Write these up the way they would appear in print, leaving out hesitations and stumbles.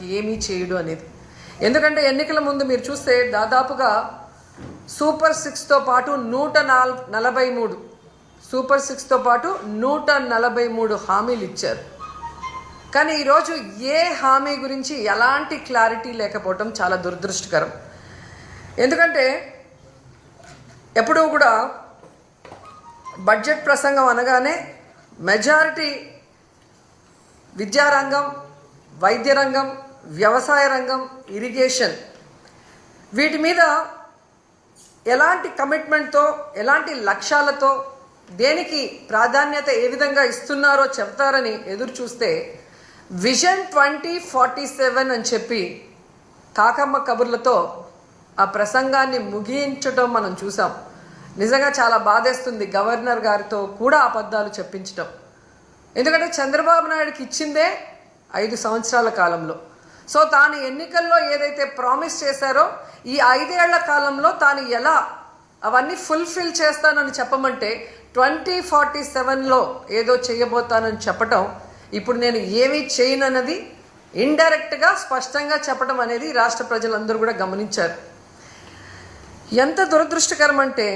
రాష్ట్రానికి ఏమీ చేయడు అనేది. ఎందుకంటే ఎన్నికల ముందు మీరు చూస్తే దాదాపుగా సూపర్ 6తో పాటు 143 సూపర్ 6తో పాటు 143 హామీలు ఇచ్చారు. కానీ ఈరోజు ఏ హామీ గురించి ఎలాంటి క్లారిటీ లేకపోవటం చాలా దురదృష్టకరం. ఎందుకంటే ఎప్పుడూ కూడా బడ్జెట్ ప్రసంగం అనగానే మెజారిటీ విద్యారంగం, వైద్య రంగం, వ్యవసాయ రంగం, ఇరిగేషన్ వీటి మీద ఎలాంటి కమిట్మెంట్తో, ఎలాంటి లక్ష్యాలతో, దేనికి ప్రాధాన్యత ఏ విధంగా ఇస్తున్నారో చెప్తారని ఎదురు చూస్తే విజన్ 2047 అని చెప్పి కాకమ్మ కబుర్లతో ఆ ప్రసంగాన్ని ముగించడం మనం చూసాం. నిజంగా చాలా బాధేస్తుంది గవర్నర్ గారితో కూడా అబద్ధాలు చెప్పించడం. ఎందుకంటే చంద్రబాబు నాయుడుకి ఇచ్చిందే 5 సంవత్సరాల కాలంలో. సో తాను ఎన్నికల్లో ఏదైతే ప్రామిస్ చేశారో ఈ 5 ఏళ్ల కాలంలో తాను ఎలా అవన్నీ ఫుల్ఫిల్ చేస్తానని చెప్పమంటే 2047లో ఏదో చేయబోతానని చెప్పటం, ఇప్పుడు నేను ఏమీ చేయనన్నది ఇండైరెక్ట్గా స్పష్టంగా చెప్పడం అనేది రాష్ట్ర ప్రజలందరూ కూడా గమనించారు. ఎంత దురదృష్టకరం అంటే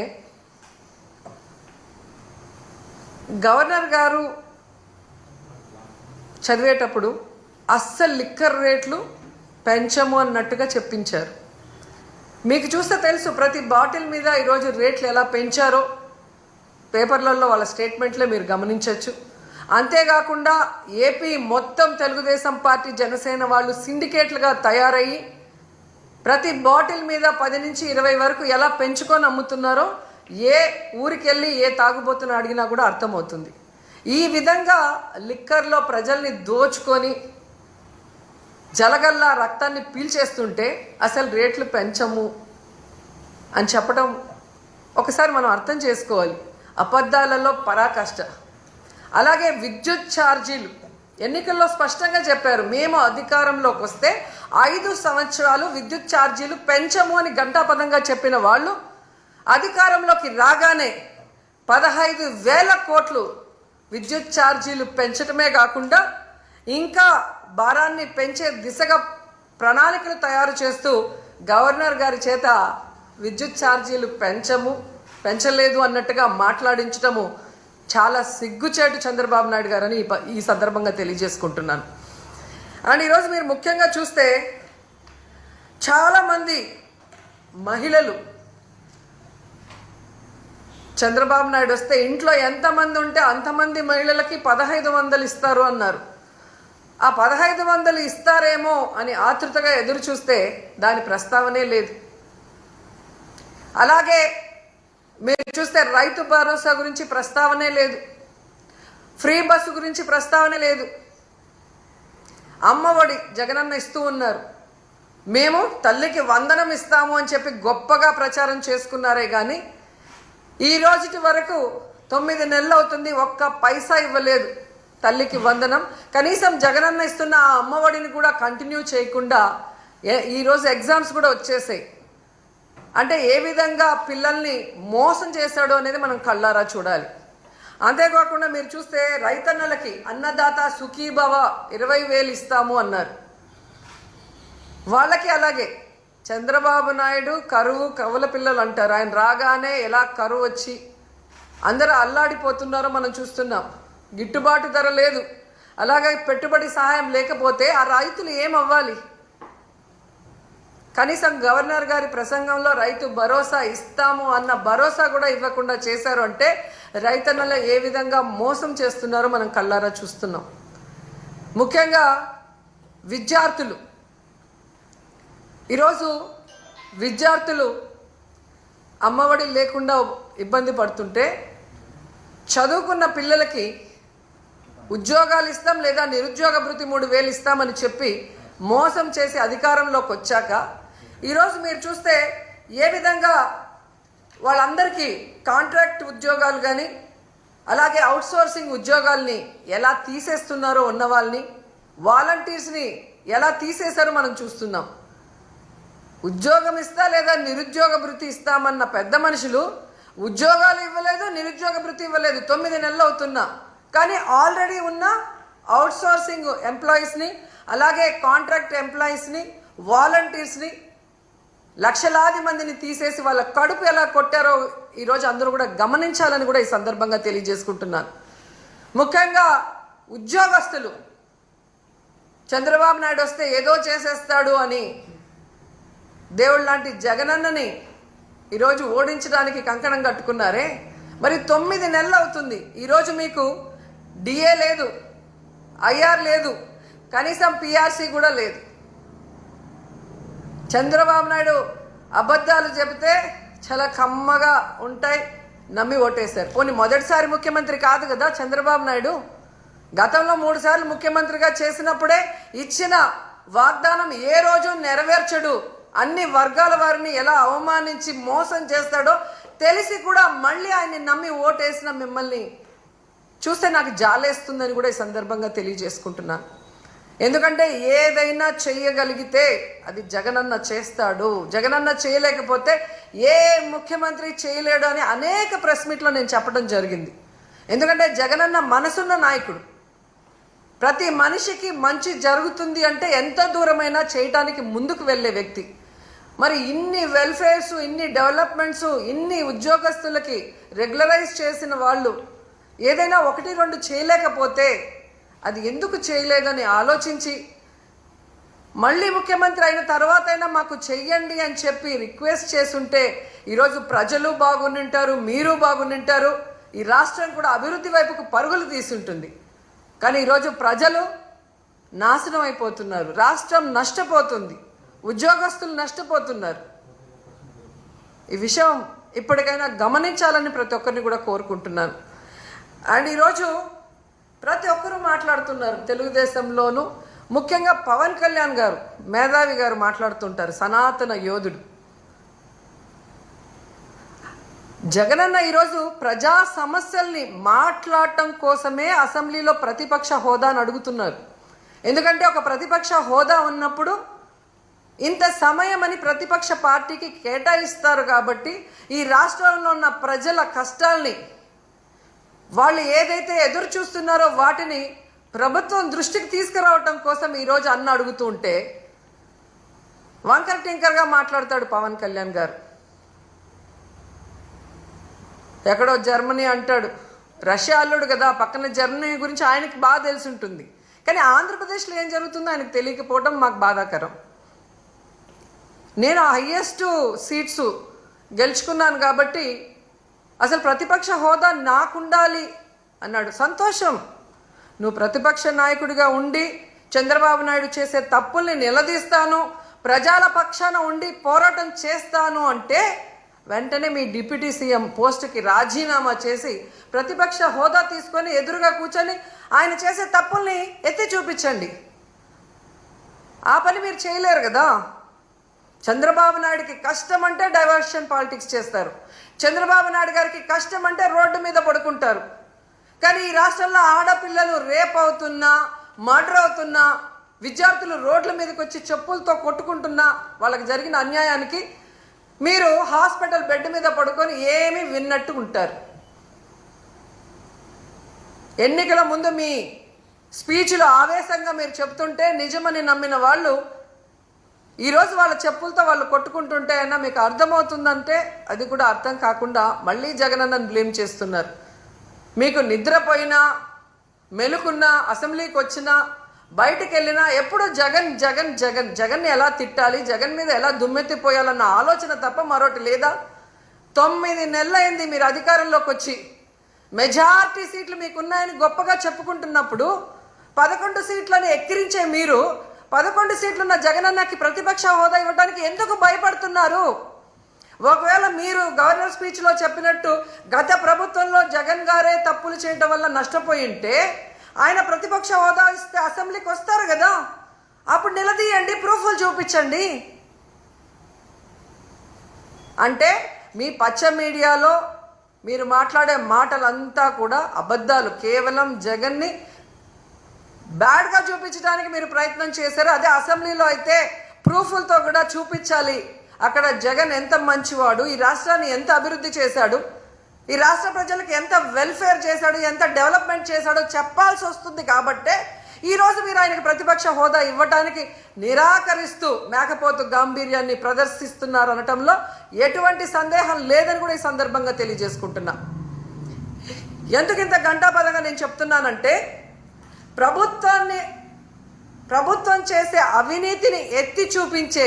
గవర్నర్ గారు చదివేటప్పుడు అస్సలు లిక్కర్ రేట్లు పెంచము అన్నట్టుగా చెప్పించారు. మీకు చూస్తే తెలుసు ప్రతి బాటిల్ మీద ఈరోజు రేట్లు ఎలా పెంచారో పేపర్లలో వాళ్ళ స్టేట్మెంట్లే మీరు గమనించవచ్చు. అంతేకాకుండా ఏపీ మొత్తం తెలుగుదేశం పార్టీ, జనసేన వాళ్ళు సిండికేట్లుగా తయారయ్యి ప్రతి బాటిల్ మీద 10 నుంచి 20 వరకు ఎలా పెంచుకొని అమ్ముతున్నారో ఏ ఊరికి వెళ్ళి ఏ తాగుబోతుని అడిగినా కూడా అర్థమవుతుంది. ఈ విధంగా లిక్కర్లో ప్రజల్ని దోచుకొని జలగల్లా రక్తాన్ని పీల్చేస్తుంటే అసలు రేట్లు పెంచము అని చెప్పడం ఒకసారి మనం అర్థం చేసుకోవాలి. అబద్ధాలలో పరాకాష్ట. అలాగే విద్యుత్ ఛార్జీలు ఎన్నికల్లో స్పష్టంగా చెప్పారు, మేము అధికారంలోకి వస్తే 5 సంవత్సరాలు విద్యుత్ ఛార్జీలు పెంచము అని ఘంటాపథంగా చెప్పిన వాళ్ళు అధికారంలోకి రాగానే 15,000 కోట్లు విద్యుత్ ఛార్జీలు పెంచడమే కాకుండా ఇంకా భారాన్ని పెంచే దిశగా ప్రణాళికలు తయారు చేస్తూ గవర్నర్ గారి చేత విద్యుత్ ఛార్జీలు పెంచలేదు అన్నట్టుగా మాట్లాడించటము చాలా సిగ్గుచేటు చంద్రబాబు నాయుడు గారని ఈ సందర్భంగా తెలియజేసుకుంటున్నాను. అండ్ ఈరోజు మీరు ముఖ్యంగా చూస్తే చాలామంది మహిళలు చంద్రబాబు నాయుడు వస్తే ఇంట్లో ఎంతమంది ఉంటే అంతమంది మహిళలకి 1500 ఇస్తారు అన్నారు. ఆ 1500 ఇస్తారేమో అని ఆతృతగా ఎదురు చూస్తే దాని ప్రస్తావనే లేదు. అలాగే మీరు చూస్తే రైతు భరోసా గురించి ప్రస్తావనే లేదు, ఫ్రీ బస్సు గురించి ప్రస్తావనే లేదు. అమ్మఒడి జగనన్న ఇస్తూ ఉన్నారు, మేము తల్లికి వందనం ఇస్తాము అని చెప్పి గొప్పగా ప్రచారం చేసుకున్నారే కానీ ఈ రోజుటి వరకు 9 నెలలు అవుతుంది, ఒక్క పైసా ఇవ్వలేదు తల్లికి వందనం. కనీసం జగనన్న ఇస్తున్న ఆ అమ్మఒడిని కూడా కంటిన్యూ చేయకుండా ఈరోజు ఎగ్జామ్స్ కూడా వచ్చేసాయి. అంటే ఏ విధంగా పిల్లల్ని మోసం చేశాడో అనేది మనం కళ్ళారా చూడాలి. అంతేకాకుండా మీరు చూస్తే రైతన్నలకి అన్నదాత సుఖీభవ 20,000 ఇస్తాము అన్నారు. వాళ్ళకి అలాగే చంద్రబాబు నాయుడు కవుల పిల్లలు అంటారు. ఆయన రాగానే ఎలా కరువు వచ్చి అందరూ అల్లాడిపోతున్నారో మనం చూస్తున్నాం. గిట్టుబాటు ధర లేదు, అలాగే పెట్టుబడి సహాయం లేకపోతే ఆ రైతులు ఏమవ్వాలి? కనీసం గవర్నర్ గారి ప్రసంగంలో రైతు భరోసా ఇస్తాము అన్న భరోసా కూడా ఇవ్వకుండా చేశారు అంటే రైతన్నలు ఏ విధంగా మోసం చేస్తున్నారో మనం కళ్ళారా చూస్తున్నాం. ముఖ్యంగా విద్యార్థులు, ఈరోజు విద్యార్థులు అమ్మఒడి లేకుండా ఇబ్బంది పడుతుంటే చదువుకున్న పిల్లలకి ఉద్యోగాలు ఇస్తాం లేదా నిరుద్యోగ భృతి 3,000 ఇస్తామని చెప్పి మోసం చేసి అధికారంలోకి వచ్చాక ఈరోజు మీరు చూస్తే ఏ విధంగా వాళ్ళందరికీ కాంట్రాక్ట్ ఉద్యోగాలు కానీ అలాగే అవుట్సోర్సింగ్ ఉద్యోగాల్ని ఎలా తీసేస్తున్నారో, ఉన్న వాళ్ళని వాలంటీర్స్ని ఎలా తీసేశారో మనం చూస్తున్నాం. ఉద్యోగం ఇస్తా లేదా నిరుద్యోగ భృతి ఇస్తామన్న పెద్ద మనుషులు ఉద్యోగాలు ఇవ్వలేదు, నిరుద్యోగ భృతి ఇవ్వలేదు. 9 నెలలు అవుతున్నా కానీ ఆల్రెడీ ఉన్న అవుట్సోర్సింగ్ ఎంప్లాయీస్ని అలాగే కాంట్రాక్ట్ ఎంప్లాయీస్ని, వాలంటీర్స్ని, లక్షలాది మందిని తీసేసి వాళ్ళ కడుపు ఎలా కొట్టారో ఈరోజు అందరూ కూడా గమనించాలని కూడా ఈ సందర్భంగా తెలియజేసుకుంటున్నాను. ముఖ్యంగా ఉద్యోగస్తులు చంద్రబాబు నాయుడు వస్తే ఏదో చేసేస్తాడు అని దేవుడు లాంటి జగనన్నని ఈరోజు ఓడించడానికి కంకణం కట్టుకున్నారే. మరి 9 నెలలు అవుతుంది. ఈరోజు మీకు డిఏ లేదు, ఐఆర్ లేదు, కనీసం పిఆర్సీ కూడా లేదు. చంద్రబాబు నాయుడు అబద్ధాలు చెబితే చాలా కమ్మగా ఉంటాయి, నమ్మి ఓటేశారు. పోనీ మొదటిసారి ముఖ్యమంత్రి కాదు కదా చంద్రబాబు నాయుడు. గతంలో 3 సార్లు ముఖ్యమంత్రిగా చేసినప్పుడే ఇచ్చిన వాగ్దానం ఏ రోజు నెరవేర్చడు, అన్ని వర్గాల వారిని ఎలా అవమానించి మోసం చేస్తాడో తెలిసి కూడా మళ్ళీ ఆయన్ని నమ్మి ఓటేసిన మిమ్మల్ని చూస్తే నాకు జాలేస్తుందని కూడా ఈ సందర్భంగా తెలియజేసుకుంటున్నాను. ఎందుకంటే ఏదైనా చెయ్యగలిగితే అది జగనన్న చేస్తాడు, జగనన్న చేయలేకపోతే ఏ ముఖ్యమంత్రి చేయలేడు అని అనేక ప్రెస్ మీట్లో నేను చెప్పడం జరిగింది. ఎందుకంటే జగనన్న మనసున్న నాయకుడు. ప్రతి మనిషికి మంచి జరుగుతుంది అంటే ఎంత దూరమైనా చేయటానికి ముందుకు వెళ్ళే వ్యక్తి. మరి ఇన్ని వెల్ఫేర్స్, ఇన్ని డెవలప్మెంట్స్, ఇన్ని ఉద్యోగస్తులకి రెగ్యులరైజ్ చేసిన వాళ్ళు ఏదైనా 1-2 చేయలేకపోతే అది ఎందుకు చేయలేదని ఆలోచించి మళ్ళీ ముఖ్యమంత్రి అయిన తర్వాతైనా మాకు చెయ్యండి అని చెప్పి రిక్వెస్ట్ చేసుంటే ఈరోజు ప్రజలు బాగుంటారు, మీరు బాగుంటారు, ఈ రాష్ట్రం కూడా అభివృద్ధి వైపుకు పరుగులు తీసుంటుంది. కానీ ఈరోజు ప్రజలు నాశనం అయిపోతున్నారు, రాష్ట్రం నష్టపోతుంది, ఉద్యోగస్తులు నష్టపోతున్నారు. ఈ విషయం ఇప్పటికైనా గమనించాలని ప్రతి ఒక్కరిని కూడా కోరుకుంటున్నాను. అండ్ ఈరోజు ప్రతి ఒక్కరూ మాట్లాడుతున్నారు తెలుగుదేశంలోనూ, ముఖ్యంగా పవన్ కళ్యాణ్ గారు, మేధావి గారు మాట్లాడుతుంటారు, సనాతన యోధుడు. జగనన్న ఈరోజు ప్రజా సమస్యల్ని మాట్లాడటం కోసమే అసెంబ్లీలో ప్రతిపక్ష హోదాను అడుగుతున్నారు. ఎందుకంటే ఒక ప్రతిపక్ష హోదా ఉన్నప్పుడు ఇంత సమయం అని ప్రతిపక్ష పార్టీకి కేటాయిస్తారు కాబట్టి ఈ రాష్ట్రంలో ఉన్న ప్రజల కష్టాల్ని, వాళ్ళు ఏదైతే ఎదురు చూస్తున్నారో వాటిని ప్రభుత్వం దృష్టికి తీసుకురావటం కోసం ఈరోజు అన్న అడుగుతూ ఉంటే వంకర టింకర్గా మాట్లాడతాడు పవన్ కళ్యాణ్ గారు. ఎక్కడో జర్మనీ అంటాడు, రష్యా అల్లుడు కదా, పక్కన జర్మనీ గురించి ఆయనకి బాగా తెలిసి ఉంటుంది. కానీ ఆంధ్రప్రదేశ్లో ఏం జరుగుతుందో ఆయనకు తెలియకపోవడం మాకు బాధాకరం. నేను హయ్యెస్ట్ సీట్స్ గెలుచుకున్నాను కాబట్టి అసలు ప్రతిపక్ష హోదా నాకుండాలి అన్నాడు. సంతోషం, నువ్వు ప్రతిపక్ష నాయకుడిగా ఉండి చంద్రబాబు నాయుడు చేసే తప్పుల్ని నిలదీస్తాను, ప్రజల పక్షాన ఉండి పోరాటం చేస్తాను అంటే వెంటనే మీ డిప్యూటీ సీఎం పోస్టుకి రాజీనామా చేసి ప్రతిపక్ష హోదా తీసుకొని ఎదురుగా కూర్చొని ఆయన చేసే తప్పుల్ని ఎత్తి చూపించండి. ఆ పని మీరు చేయలేరు కదా. చంద్రబాబు నాయుడికి కష్టం అంటే డైవర్షన్ పాలిటిక్స్ చేస్తారు, చంద్రబాబు నాయుడు గారికి కష్టం అంటే రోడ్డు మీద పడుకుంటారు. కానీ ఈ రాష్ట్రంలో ఆడపిల్లలు రేప్ అవుతున్నా, మర్డర్ అవుతున్నా, విద్యార్థులు రోడ్ల మీదకి వచ్చి చెప్పులతో కొట్టుకుంటున్నా, వాళ్ళకి జరిగిన అన్యాయానికి మీరు హాస్పిటల్ బెడ్ మీద పడుకొని ఏమీ విన్నట్టు ఉంటారు. ఎన్నికల ముందు మీ స్పీచ్లో ఆవేశంగా మీరు చెప్తుంటే నిజమని నమ్మిన వాళ్ళు ఈరోజు వాళ్ళ చెప్పులతో వాళ్ళు కొట్టుకుంటుంటే అయినా మీకు అర్థమవుతుందంటే అది కూడా అర్థం కాకుండా మళ్ళీ జగనన్నను బ్లేమ్ చేస్తున్నారు. మీకు నిద్రపోయినా, మెలుకున్నా, అసెంబ్లీకి వచ్చినా, బయటికి వెళ్ళినా ఎప్పుడు జగన్ జగన్ జగన్ జగన్ని ఎలా తిట్టాలి, జగన్ మీద ఎలా దుమ్మెత్తిపోయాలన్న ఆలోచన తప్ప మరొకటి లేదా? 9 నెలలైంది మీరు అధికారంలోకి వచ్చి. మెజారిటీ సీట్లు మీకున్నాయని గొప్పగా చెప్పుకుంటున్నప్పుడు 11 సీట్లను ఎక్కిరించే మీరు 11 సీట్లున్న జగనన్నకి ప్రతిపక్ష హోదా ఇవ్వడానికి ఎందుకు భయపడుతున్నారు? ఒకవేళ మీరు గవర్నర్ స్పీచ్లో చెప్పినట్టు గత ప్రభుత్వంలో జగన్ గారే తప్పులు చేయడం వల్ల నష్టపోయి ఉంటే ఆయన ప్రతిపక్ష హోదా ఇస్తే అసెంబ్లీకి వస్తారు కదా, అప్పుడు నిలదీయండి, ప్రూఫ్లు చూపించండి. అంటే మీ పచ్చ మీడియాలో మీరు మాట్లాడే మాటలంతా కూడా అబద్ధాలు, కేవలం జగన్ని బ్యాడ్గా చూపించడానికి మీరు ప్రయత్నం చేశారు. అదే అసెంబ్లీలో అయితే ప్రూఫ్లతో కూడా చూపించాలి, అక్కడ జగన్ ఎంత మంచివాడు, ఈ రాష్ట్రాన్ని ఎంత అభివృద్ధి చేశాడు, ఈ రాష్ట్ర ప్రజలకు ఎంత వెల్ఫేర్ చేశాడు, ఎంత డెవలప్మెంట్ చేశాడో చెప్పాల్సి వస్తుంది. కాబట్టే ఈరోజు మీరు ఆయనకు ప్రతిపక్ష హోదా ఇవ్వటానికి నిరాకరిస్తూ మేకపోతు గాంభీర్యాన్ని ప్రదర్శిస్తున్నారు అనటంలో ఎటువంటి సందేహం లేదని కూడా ఈ సందర్భంగా తెలియజేసుకుంటున్నా. ఎందుకు ఇంత గంటాపదంగా నేను చెప్తున్నానంటే, ప్రభుత్వం చేసే అవినీతిని ఎత్తి చూపించే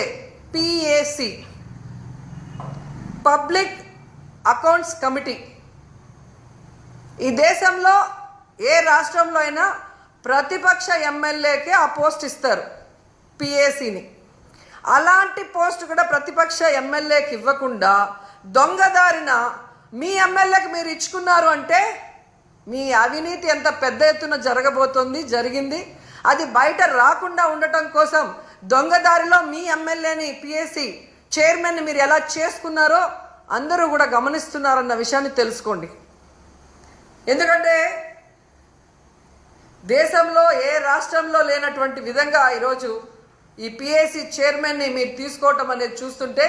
పిఏసి, పబ్లిక్ అకౌంట్స్ కమిటీ, ఈ దేశంలో ఏ రాష్ట్రంలో అయినా ప్రతిపక్ష ఎమ్మెల్యేకే ఆ పోస్ట్ ఇస్తారు, పిఏసిని. అలాంటి పోస్ట్ కూడా ప్రతిపక్ష ఎమ్మెల్యేకి ఇవ్వకుండా దొంగదారిన మీ ఎమ్మెల్యేకి మీరు ఇచ్చుకున్నారు అంటే మీ అవినీతి ఎంత పెద్ద ఎత్తున జరిగింది. అది బయట రాకుండా ఉండటం కోసం దొంగదారిలో మీ ఎమ్మెల్యేని, పిఏసి చైర్మన్ని మీరు ఎలా చేసుకున్నారో అందరూ కూడా గమనిస్తున్నారన్న విషయాన్ని తెలుసుకోండి. ఎందుకంటే దేశంలో ఏ రాష్ట్రంలో లేనటువంటి విధంగా ఈరోజు ఈ పిఏసి చైర్మన్ని మీరు తీసుకోవటం అనేది చూస్తుంటే,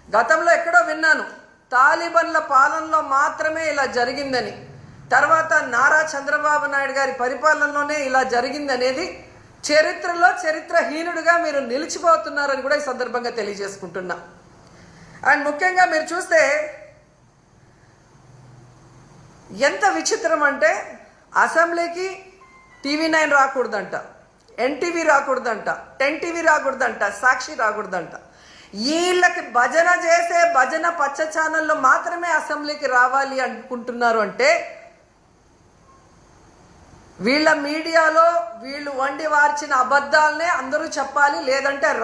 గతంలో ఎక్కడో విన్నాను తాలిబన్ల పాలనలో మాత్రమే ఇలా జరిగిందని, తర్వాత నారా చంద్రబాబు నాయుడు గారి పరిపాలనలోనే ఇలా జరిగింది అనేది చరిత్రలో చరిత్రహీనుడిగా మీరు నిలిచిపోతున్నారని కూడా ఈ సందర్భంగా తెలియజేసుకుంటున్నా. అండ్ ముఖ్యంగా మీరు చూస్తే ఎంత విచిత్రం అంటే, అసెంబ్లీకి TV9 రాకూడదంట, NTV రాకూడదంట, 10 TV రాకూడదంట, సాక్షి రాకూడదంట. వీళ్ళకి భజన చేసే భజన పచ్చ ఛానల్లో మాత్రమే అసెంబ్లీకి రావాలి అనుకుంటున్నారు అంటే, వీళ్ళ మీడియాలో వీళ్ళు వండి వార్చిన అబద్ధాలనే అందరూ చెప్పాలి, లేదంటే